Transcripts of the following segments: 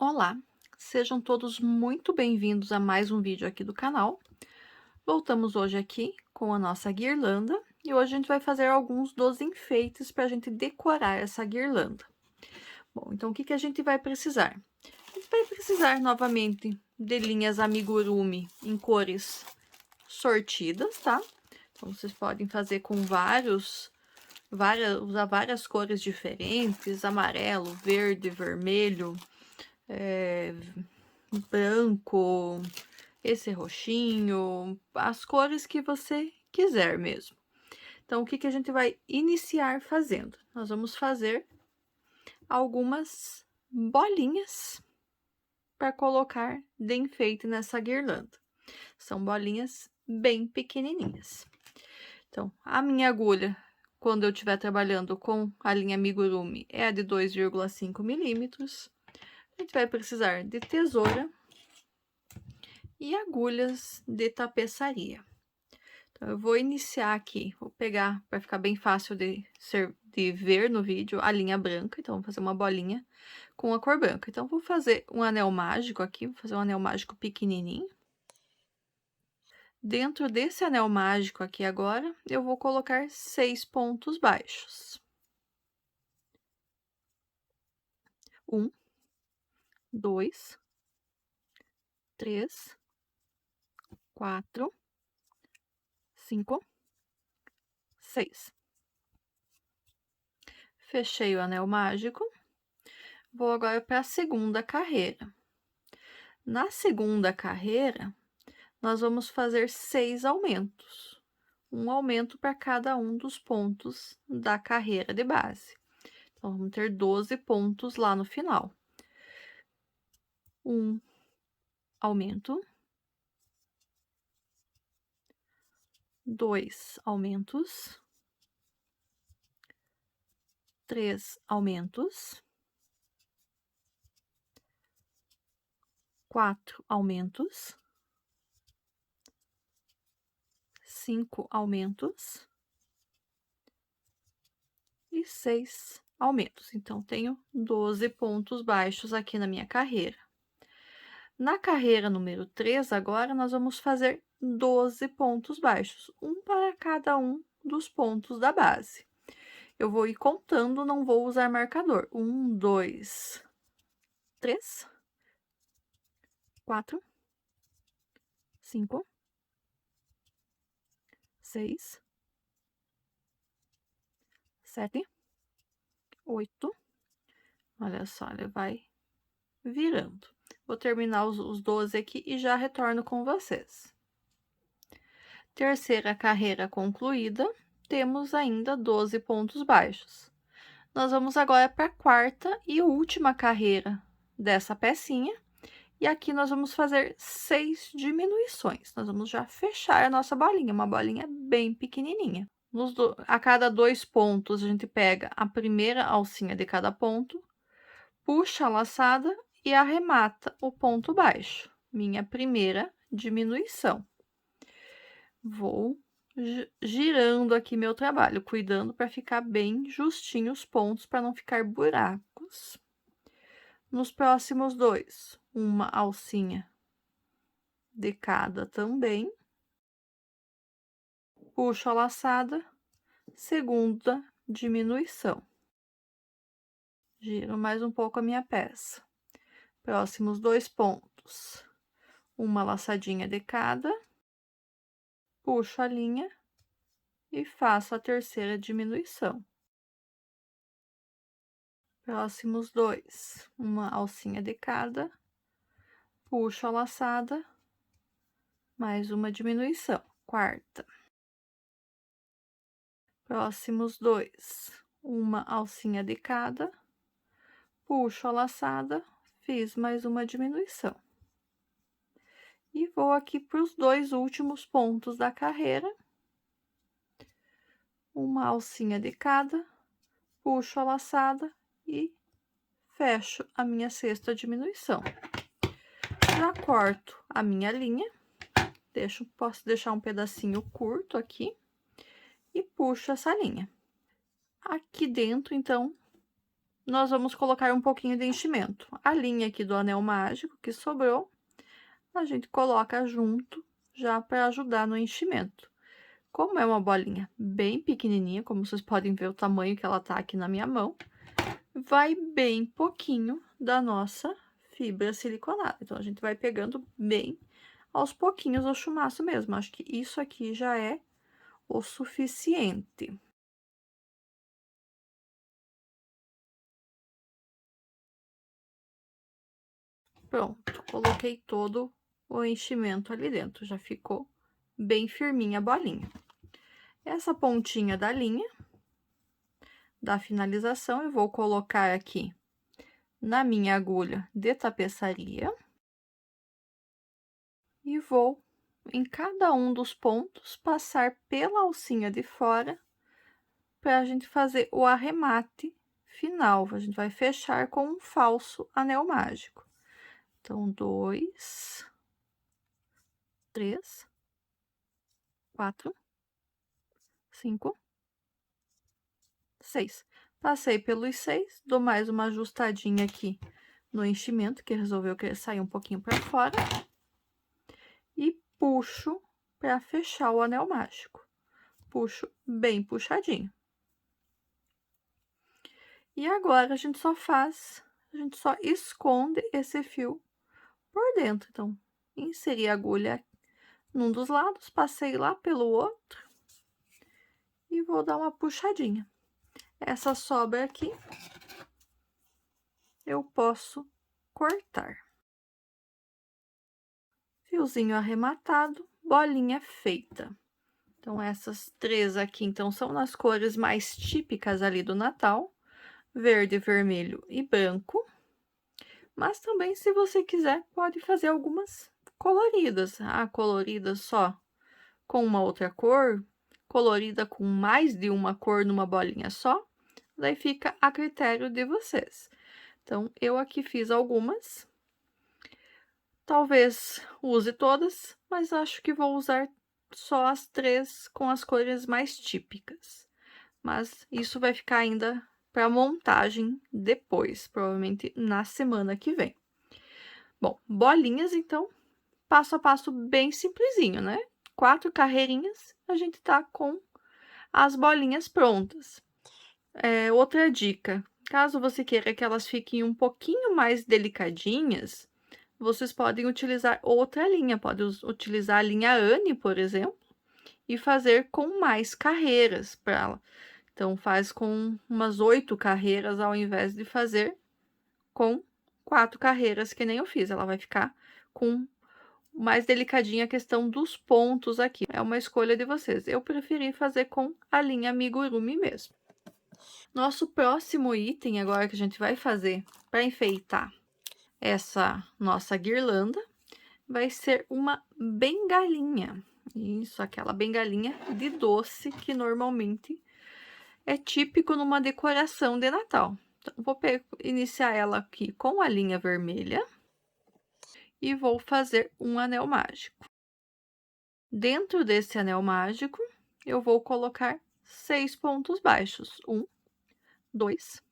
Olá, sejam todos muito bem-vindos a mais um vídeo aqui do canal. Voltamos hoje aqui com a nossa guirlanda e hoje a gente vai fazer alguns dos enfeites para a gente decorar essa guirlanda. Bom, então o que a gente vai precisar? A gente vai precisar novamente de linhas amigurumi em cores sortidas, tá? Então vocês podem fazer com usar várias cores diferentes, amarelo, verde, vermelho, branco, esse roxinho, as cores que você quiser mesmo. Então, o que a gente vai iniciar fazendo? Nós vamos fazer algumas bolinhas para colocar de enfeite nessa guirlanda. São bolinhas bem pequenininhas. Então, a minha agulha, quando eu estiver trabalhando com a linha amigurumi, é a de 2,5 milímetros. A gente vai precisar de tesoura e agulhas de tapeçaria. Então, eu vou iniciar aqui, vou pegar, para ficar bem fácil de ver no vídeo, a linha branca. Então, vou fazer uma bolinha com a cor branca. Então, vou fazer um anel mágico aqui, vou fazer um anel mágico pequenininho. Dentro desse anel mágico aqui agora, eu vou colocar 6 pontos baixos. 1, 2, 3, 4, 5, 6. Fechei o anel mágico. Vou agora para a segunda carreira. Na segunda carreira, nós vamos fazer 6 aumentos. Um aumento para cada um dos pontos da carreira de base. Então, vamos ter 12 pontos lá no final. Um aumento. 2 aumentos. 3 aumentos. 4 aumentos. 5 aumentos. E 6 aumentos. Então, tenho 12 pontos baixos aqui na minha carreira. Na carreira número 3, agora, nós vamos fazer 12 pontos baixos, um para cada um dos pontos da base. Eu vou ir contando, não vou usar marcador. 1, 2, 3, 4, 5, 6, 7, 8. Olha só, ele vai virando. Vou terminar os 12 aqui e já retorno com vocês. Terceira carreira concluída, temos ainda 12 pontos baixos. Nós vamos agora para a quarta e última carreira dessa pecinha. E aqui nós vamos fazer 6 diminuições. Nós vamos já fechar a nossa bolinha, uma bolinha bem pequenininha. A cada 2 pontos, a gente pega a primeira alcinha de cada ponto, puxa a laçada e arremata o ponto baixo. Minha primeira diminuição. Vou girando aqui meu trabalho, cuidando para ficar bem justinho os pontos, para não ficar buracos. Nos próximos 2, uma alcinha de cada também. Puxo a laçada, segunda diminuição. Giro mais um pouco a minha peça. Próximos 2 pontos, uma laçadinha de cada. Puxo a linha e faço a terceira diminuição. Próximos 2, uma alcinha de cada, puxo a laçada, mais uma diminuição, quarta. Próximos 2, uma alcinha de cada, puxo a laçada, fiz mais uma diminuição. E vou aqui para os 2 últimos pontos da carreira. Uma alcinha de cada, puxo a laçada e fecho a minha sexta diminuição. Já corto a minha linha, posso deixar um pedacinho curto aqui e puxo essa linha. Aqui dentro, então, nós vamos colocar um pouquinho de enchimento. A linha aqui do anel mágico que sobrou, a gente coloca junto, já para ajudar no enchimento. Como é uma bolinha bem pequenininha, como vocês podem ver o tamanho que ela tá aqui na minha mão, vai bem pouquinho da nossa fibra siliconada. Então, a gente vai pegando bem aos pouquinhos o chumaço mesmo. Acho que isso aqui já é o suficiente. Pronto, coloquei todo o enchimento ali dentro, já ficou bem firminha a bolinha. Essa pontinha da linha, da finalização, eu vou colocar aqui na minha agulha de tapeçaria. E vou, em cada um dos pontos, passar pela alcinha de fora, para a gente fazer o arremate final. A gente vai fechar com um falso anel mágico. Então, 2, 3, 4, 5, 6. Passei pelos 6, dou mais uma ajustadinha aqui no enchimento, que resolveu querer sair um pouquinho para fora. E puxo para fechar o anel mágico. Puxo bem puxadinho. E agora a gente só esconde esse fio por dentro. Então, inseri a agulha num dos lados, passei lá pelo outro e vou dar uma puxadinha. Essa sobra aqui eu posso cortar. Fiozinho arrematado, bolinha feita. Então, essas 3 aqui, então, são nas cores mais típicas ali do Natal: verde, vermelho e branco. Mas também, se você quiser, pode fazer algumas coloridas. Ah, coloridas só com uma outra cor, colorida com mais de uma cor numa bolinha só, daí fica a critério de vocês. Então, eu aqui fiz algumas. Talvez use todas, mas acho que vou usar só as 3 com as cores mais típicas. Mas isso vai ficar ainda para montagem depois, provavelmente na semana que vem. Bom, bolinhas, então, passo a passo bem simplesinho, né? 4 carreirinhas, a gente tá com as bolinhas prontas. Outra dica, caso você queira que elas fiquem um pouquinho mais delicadinhas, vocês podem utilizar outra linha, pode utilizar a linha Anne, por exemplo, e fazer com mais carreiras para ela. Então, faz com umas 8 carreiras ao invés de fazer com 4 carreiras, que nem eu fiz. Ela vai ficar com mais delicadinha a questão dos pontos aqui. É uma escolha de vocês. Eu preferi fazer com a linha Amigurumi mesmo. Nosso próximo item agora que a gente vai fazer para enfeitar essa nossa guirlanda vai ser uma bengalinha. Isso, aquela bengalinha de doce que normalmente é típico numa decoração de Natal. Então, vou iniciar ela aqui com a linha vermelha e vou fazer um anel mágico. Dentro desse anel mágico, eu vou colocar 6 pontos baixos. 1, 2,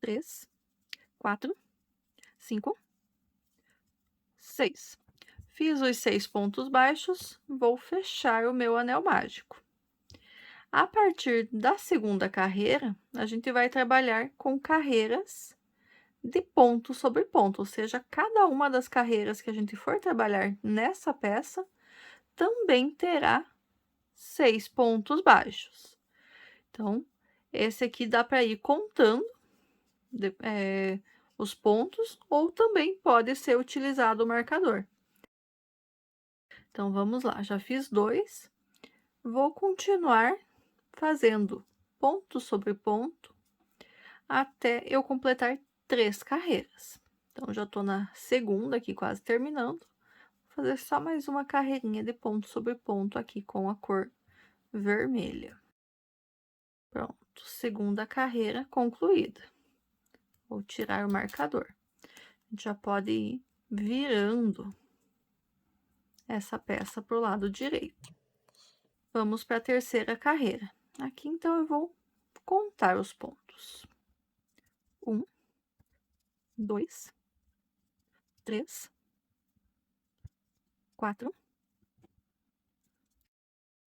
3, 4, 5, 6. Fiz os 6 pontos baixos, vou fechar o meu anel mágico. A partir da segunda carreira, a gente vai trabalhar com carreiras de ponto sobre ponto, ou seja, cada uma das carreiras que a gente for trabalhar nessa peça também terá 6 pontos baixos. Então, esse aqui dá para ir contando os pontos, ou também pode ser utilizado o marcador. Então, vamos lá, já fiz 2, vou continuar fazendo ponto sobre ponto até eu completar 3 carreiras. Então, já tô na segunda aqui, quase terminando. Vou fazer só mais uma carreirinha de ponto sobre ponto aqui com a cor vermelha. Pronto, segunda carreira concluída. Vou tirar o marcador. A gente já pode ir virando essa peça para o lado direito. Vamos para a terceira carreira. Aqui, então, eu vou contar os pontos. 1, 2, 3, 4,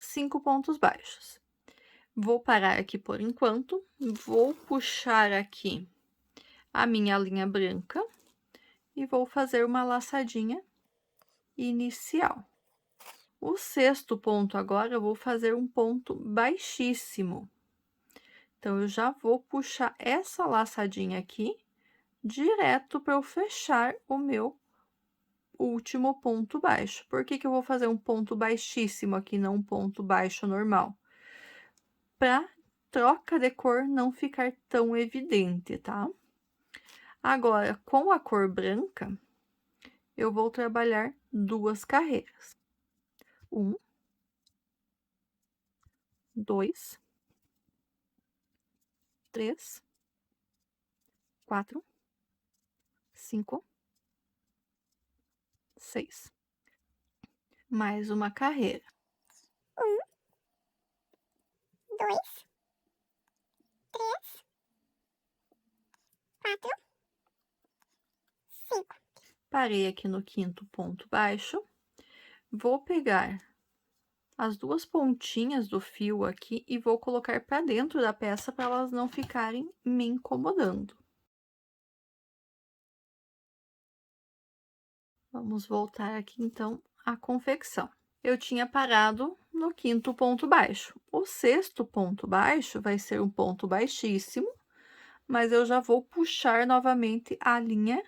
5 pontos baixos. Vou parar aqui por enquanto, vou puxar aqui a minha linha branca e vou fazer uma laçadinha inicial. O sexto ponto agora eu vou fazer um ponto baixíssimo. Então, eu já vou puxar essa laçadinha aqui direto para eu fechar o meu último ponto baixo. Por que que eu vou fazer um ponto baixíssimo aqui, não um ponto baixo normal? Para troca de cor não ficar tão evidente, tá? Agora, com a cor branca, eu vou trabalhar 2 carreiras. 1, 2, 3, 4, 5, 6. Mais uma carreira. 1, 2, 3, 4, 5. Parei aqui no quinto ponto baixo. Vou pegar as 2 pontinhas do fio aqui e vou colocar para dentro da peça para elas não ficarem me incomodando. Vamos voltar aqui então à confecção. Eu tinha parado no quinto ponto baixo. O sexto ponto baixo vai ser um ponto baixíssimo, mas eu já vou puxar novamente a linha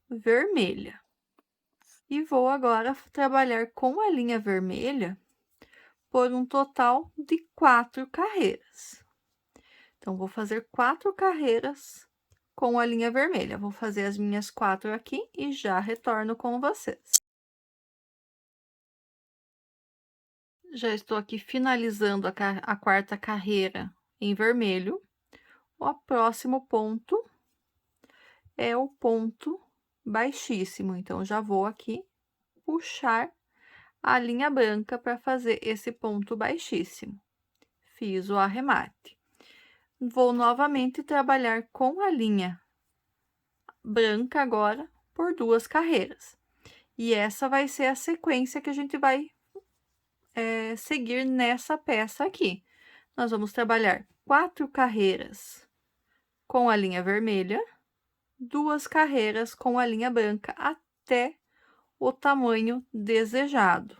vermelha. E vou agora trabalhar com a linha vermelha por um total de 4 carreiras. Então, vou fazer 4 carreiras com a linha vermelha. Vou fazer as minhas 4 aqui e já retorno com vocês. Já estou aqui finalizando a quarta carreira em vermelho. O próximo ponto é o ponto baixíssimo. Então, já vou aqui puxar a linha branca para fazer esse ponto baixíssimo. Fiz o arremate. Vou novamente trabalhar com a linha branca agora por 2 carreiras. E essa vai ser a sequência que a gente vai seguir nessa peça aqui. Nós vamos trabalhar 4 carreiras com a linha vermelha, 2 carreiras com a linha branca até o tamanho desejado.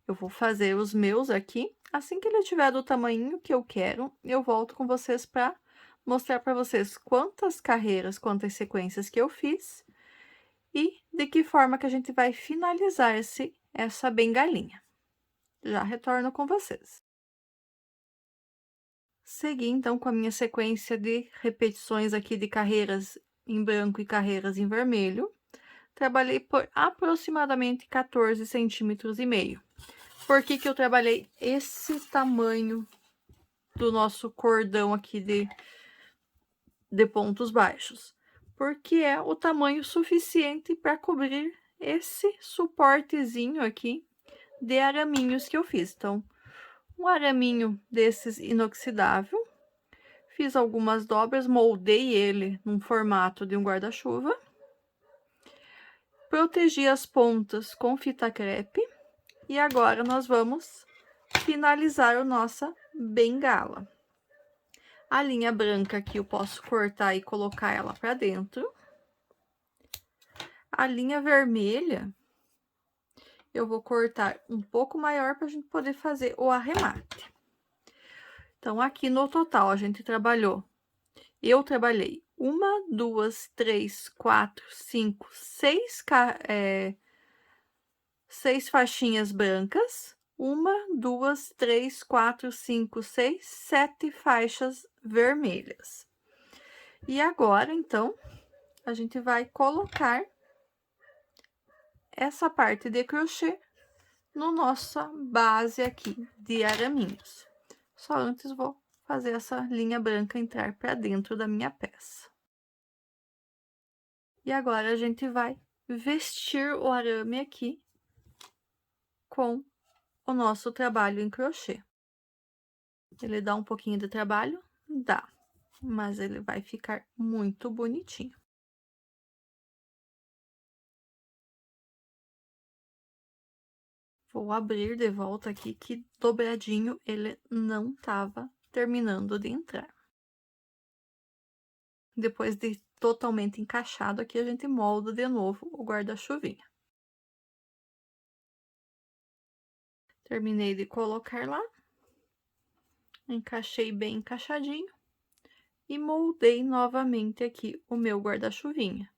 Eu vou fazer os meus aqui. Assim que ele tiver do tamanho que eu quero, eu volto com vocês para mostrar para vocês quantas carreiras, quantas sequências que eu fiz e de que forma que a gente vai finalizar essa bengalinha. Já retorno com vocês. Segui então com a minha sequência de repetições aqui de carreiras em branco e carreiras em vermelho. Trabalhei por aproximadamente 14 centímetros e meio. Por que que eu trabalhei esse tamanho do nosso cordão aqui de pontos baixos? Porque é o tamanho suficiente para cobrir esse suportezinho aqui de araminhos que eu fiz. Então, um araminho desses inoxidável, fiz algumas dobras, moldei ele num formato de um guarda-chuva, protegi as pontas com fita crepe e agora nós vamos finalizar a nossa bengala. A linha branca aqui eu posso cortar e colocar ela para dentro. A linha vermelha eu vou cortar um pouco maior para a gente poder fazer o arremate. Então, aqui no total, a gente trabalhou. Eu trabalhei 1, 2, 3, 4, 5, 6 faixinhas brancas. 1, 2, 3, 4, 5, 6, 7 faixas vermelhas. E agora, então, a gente vai colocar essa parte de crochê no nossa base aqui de araminhos. Só antes vou fazer essa linha branca entrar para dentro da minha peça. E agora a gente vai vestir o arame aqui com o nosso trabalho em crochê. Ele dá um pouquinho de trabalho? Dá. mas ele vai ficar muito bonitinho. Vou abrir de volta aqui que dobradinho ele não tava terminando de entrar. Depois de totalmente encaixado aqui, a gente molda de novo o guarda-chuvinha. Terminei de colocar lá, encaixei bem encaixadinho e moldei novamente aqui o meu guarda-chuvinha.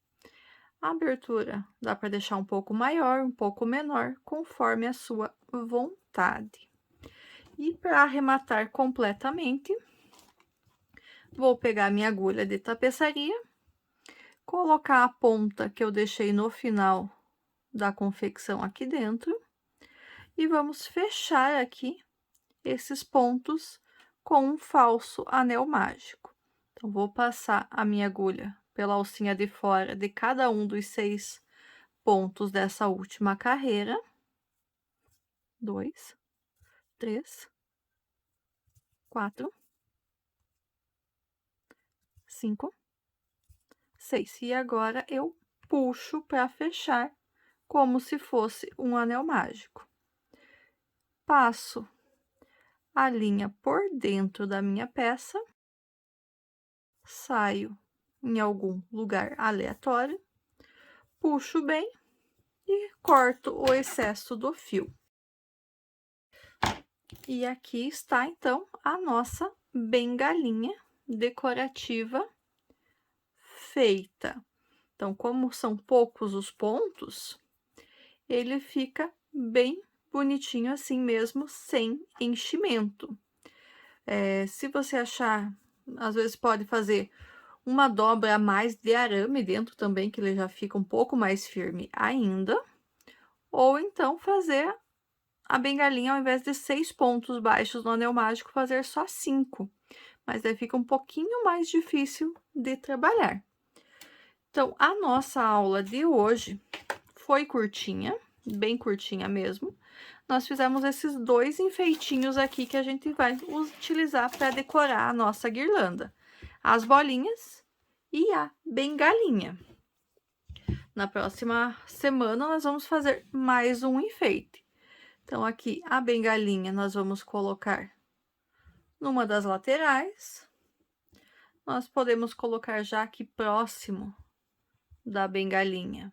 A abertura dá para deixar um pouco maior, um pouco menor, conforme a sua vontade. E para arrematar completamente, vou pegar minha agulha de tapeçaria, colocar a ponta que eu deixei no final da confecção aqui dentro e vamos fechar aqui esses pontos com um falso anel mágico. Então, vou passar a minha agulha pela alcinha de fora de cada um dos 6 pontos dessa última carreira. 2, 3, 4, 5, 6. E agora eu puxo para fechar como se fosse um anel mágico. Passo a linha por dentro da minha peça, saio em algum lugar aleatório, puxo bem e corto o excesso do fio. E aqui está, então, a nossa bengalinha decorativa feita. Então, como são poucos os pontos, ele fica bem bonitinho assim mesmo, sem enchimento. Se você achar, às vezes pode fazer uma dobra a mais de arame dentro também, que ele já fica um pouco mais firme ainda. Ou então fazer a bengalinha, ao invés de 6 pontos baixos no anel mágico, fazer só 5. Mas daí fica um pouquinho mais difícil de trabalhar. Então, a nossa aula de hoje foi curtinha, bem curtinha mesmo. Nós fizemos esses 2 enfeitinhos aqui que a gente vai utilizar para decorar a nossa guirlanda. As bolinhas e a bengalinha. Na próxima semana, nós vamos fazer mais um enfeite. Então, aqui, a bengalinha, nós vamos colocar numa das laterais. Nós podemos colocar já aqui próximo da bengalinha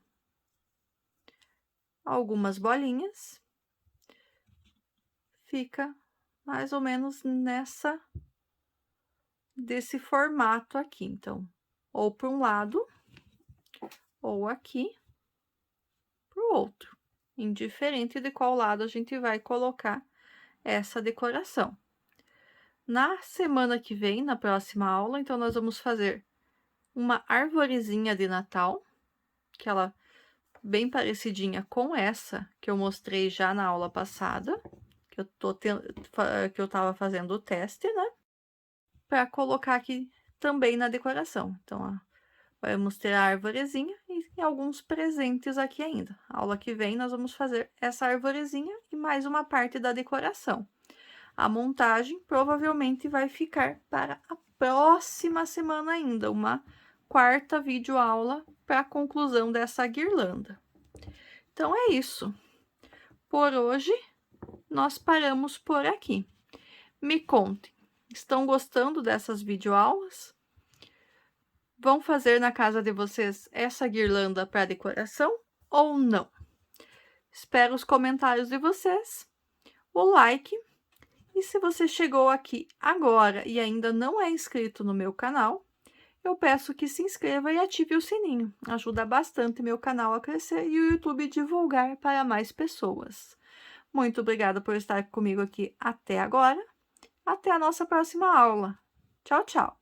algumas bolinhas. Fica mais ou menos desse formato aqui. Então, ou para um lado, ou aqui para o outro, indiferente de qual lado a gente vai colocar essa decoração. Na semana que vem, na próxima aula, então, nós vamos fazer uma arvorezinha de Natal, que ela bem parecidinha com essa que eu mostrei já na aula passada, que eu tava fazendo o teste, né? Para colocar aqui também na decoração. Então, ó, vamos ter a arvorezinha e alguns presentes aqui ainda. A aula que vem nós vamos fazer essa arvorezinha e mais uma parte da decoração. A montagem provavelmente vai ficar para a próxima semana ainda, uma quarta videoaula para a conclusão dessa guirlanda. Então, é isso. Por hoje, nós paramos por aqui. Me contem, estão gostando dessas videoaulas? Vão fazer na casa de vocês essa guirlanda para decoração ou não? Espero os comentários de vocês, o like. E se você chegou aqui agora e ainda não é inscrito no meu canal, eu peço que se inscreva e ative o sininho. Ajuda bastante meu canal a crescer e o YouTube divulgar para mais pessoas. Muito obrigada por estar comigo aqui até agora. Até a nossa próxima aula. Tchau, tchau!